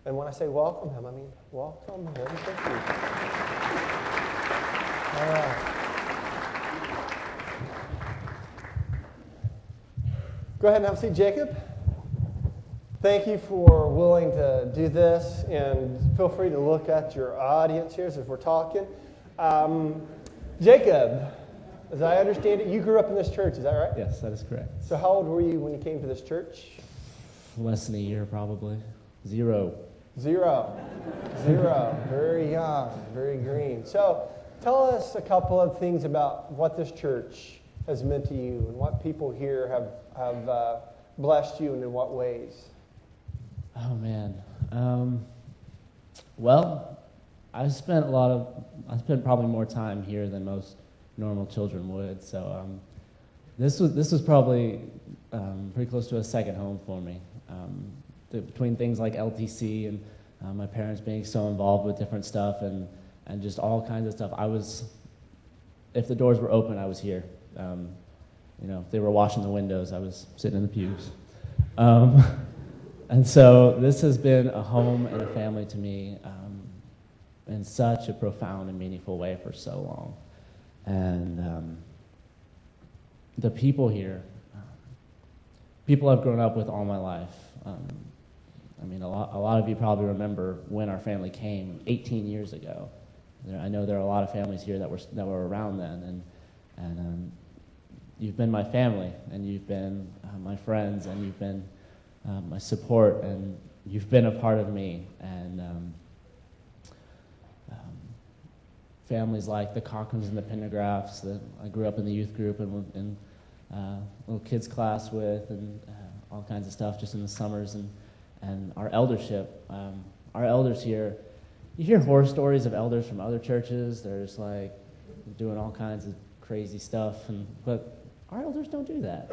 And when I say welcome him, I mean welcome him. Thank you. All right. Go ahead and have a seat, Jacob. Thank you for willing to do this, and feel free to look at your audience here as we're talking. Jacob, as I understand it, you grew up in this church, is that right? Yes, that is correct. So how old were you when you came to this church? Less than a year, probably. Zero. Very young, very green. So tell us a couple of things about what this church has meant to you and what people here have blessed you and in what ways. Oh, man. Well, I spent probably more time here than most normal children would. So this was probably pretty close to a second home for me. Between things like LTC and my parents being so involved with different stuff and just all kinds of stuff, if the doors were open, I was here. If they were washing the windows, I was sitting in the pews. And so this has been a home and a family to me in such a profound and meaningful way for so long. And the people here, people I've grown up with all my life. A lot of you probably remember when our family came 18 years ago. I know there are a lot of families here that were around then, and you've been my family, and you've been my friends, and you've been my support, and you've been a part of me. And families like the Cochrans and the Pendergraphs that I grew up in the youth group and in little kids class with, and all kinds of stuff just in the summers, and our eldership. Our elders here, you hear horror stories of elders from other churches. They're just like doing all kinds of crazy stuff, but our elders don't do that.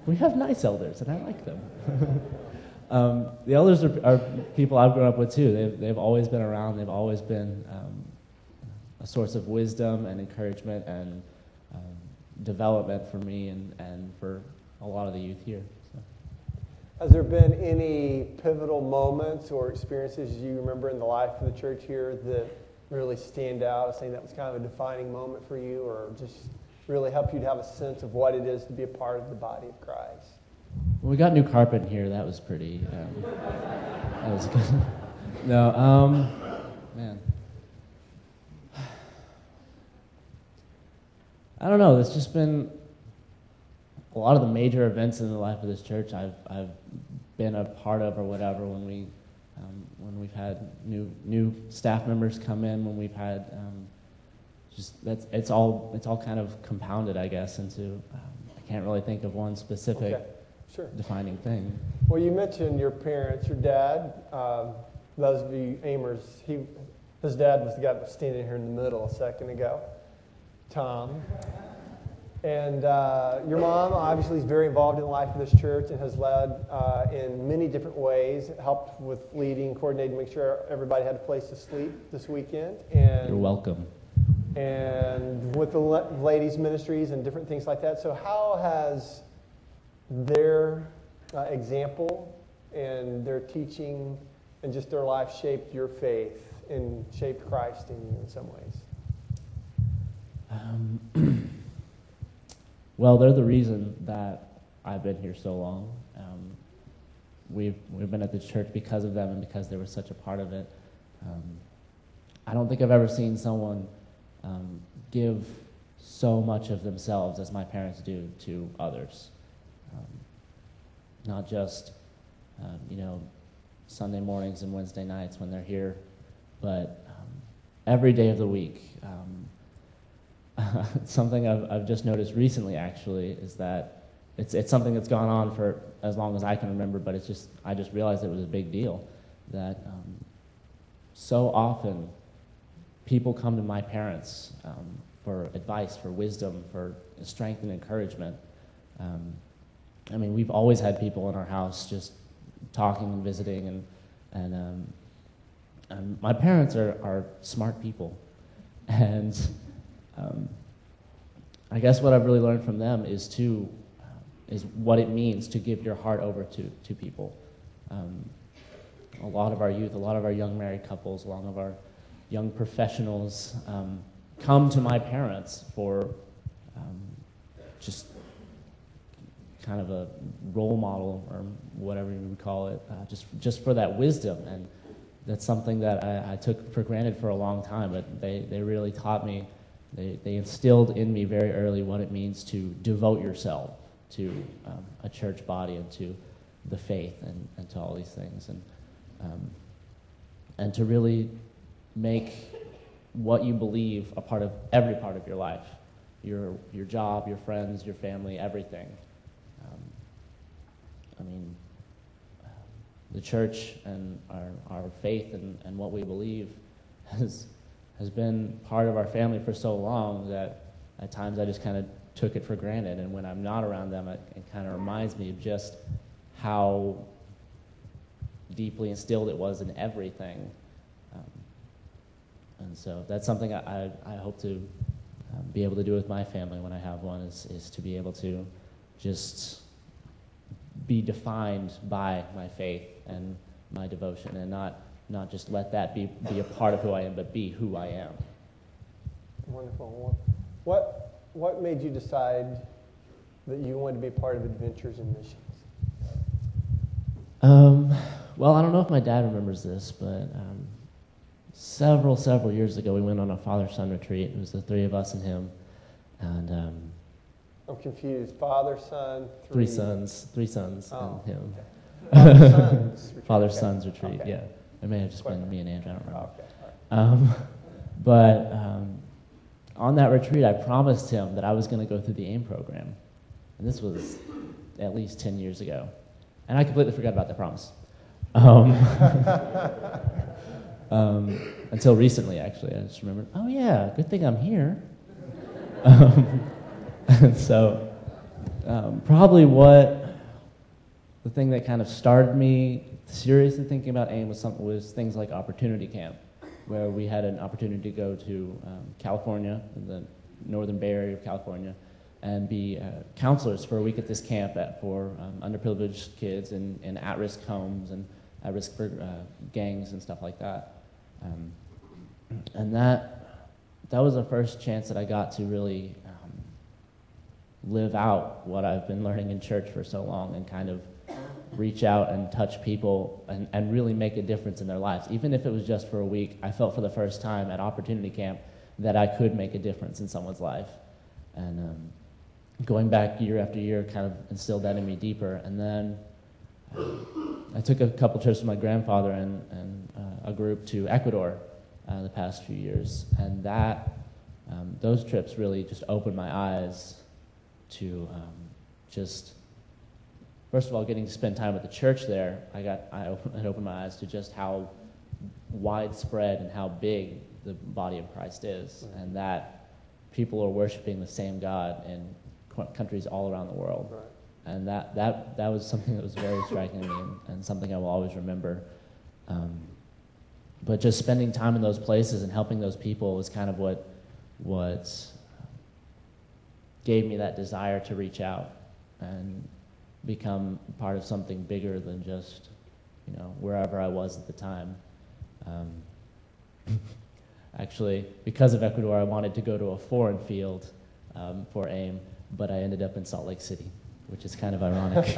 We have nice elders, and I like them. The elders are people I've grown up with too. They've always been around. They've always been a source of wisdom and encouragement and development for me and for a lot of the youth here. So. Has there been any pivotal moments or experiences you remember in the life of the church here that really stand out, saying that was kind of a defining moment for you, or just really help you to have a sense of what it is to be a part of the body of Christ? Well, we got new carpet in here. That was pretty. That was good. No, man. I don't know. It's just been a lot of the major events in the life of this church. I've been a part of or whatever. When we've had new staff members come in, when we've had it's all kind of compounded, I guess, into I can't really think of one specific defining thing. Well, you mentioned your parents, your dad. Those of you Amers, his dad was the guy that was standing here in the middle a second ago, Tom. And your mom obviously is very involved in the life of this church and has led in many different ways, helped with leading, coordinating, make sure everybody had a place to sleep this weekend. And you're welcome. And with the ladies' ministries and different things like that. So how has their example and their teaching and just their life shaped your faith and shaped Christ in you in some ways? Well, they're the reason that I've been here so long. We've been at the church because of them and because they were such a part of it. I don't think I've ever seen someone give so much of themselves as my parents do to others. Not just, Sunday mornings and Wednesday nights when they're here, but every day of the week. Something I've just noticed recently, actually, is that it's something that's gone on for as long as I can remember, but I just realized it was a big deal, that so often people come to my parents for advice, for wisdom, for strength and encouragement. We've always had people in our house just talking and visiting, and my parents are smart people, and I guess what I've really learned from them is what it means to give your heart over to people. A a lot of our youth, a lot of our young married couples, a lot of our young professionals come to my parents for just kind of a role model or whatever you would call it, just for that wisdom. And that's something that I took for granted for a long time, but they really taught me, they instilled in me very early what it means to devote yourself to a church body and to the faith and to all these things, and to really make what you believe a part of every part of your life, your job, your friends, your family, everything. I mean, the church and our faith and what we believe has been part of our family for so long that at times I just kind of took it for granted. And when I'm not around them, it kind of reminds me of just how deeply instilled it was in everything. And so that's something I hope to be able to do with my family when I have one, is to be able to just be defined by my faith and my devotion, and not just let that be a part of who I am, but be who I am. Wonderful. What made you decide that you wanted to be part of Adventures in Missions? Well, I don't know if my dad remembers this, but several years ago, we went on a father-son retreat. It was the three of us and him, and I'm confused. Father, son, three sons and him. Father-sons retreat. Father-sons retreat. Okay. Yeah, it may have just been me and Andrew. I don't remember. Okay. But on that retreat, I promised him that I was going to go through the AIM program, and this was at least 10 years ago, and I completely forgot about that promise. Until recently, actually, I just remembered, oh yeah, good thing I'm here. And so probably the thing that kind of started me seriously thinking about AIM was things like Opportunity Camp, where we had an opportunity to go to California, in the northern Bay Area of California, and be counselors for a week at this camp for underprivileged kids in at-risk homes and at-risk for gangs and stuff like that. And that was the first chance that I got to really live out what I've been learning in church for so long, and kind of reach out and touch people and really make a difference in their lives. Even if it was just for a week, I felt for the first time at Opportunity Camp that I could make a difference in someone's life. And going back year after year kind of instilled that in me deeper. And then I took a couple trips with my grandfather and a group to Ecuador the past few years. And those trips really just opened my eyes to just, first of all, getting to spend time with the church there. It opened my eyes to just how widespread and how big the body of Christ is, and that people are worshiping the same God in countries all around the world. Right. And that was something that was very striking to me, and something I will always remember. But just spending time in those places and helping those people was kind of what gave me that desire to reach out and become part of something bigger than just, wherever I was at the time. Actually, because of Ecuador, I wanted to go to a foreign field for AIM, but I ended up in Salt Lake City, which is kind of ironic.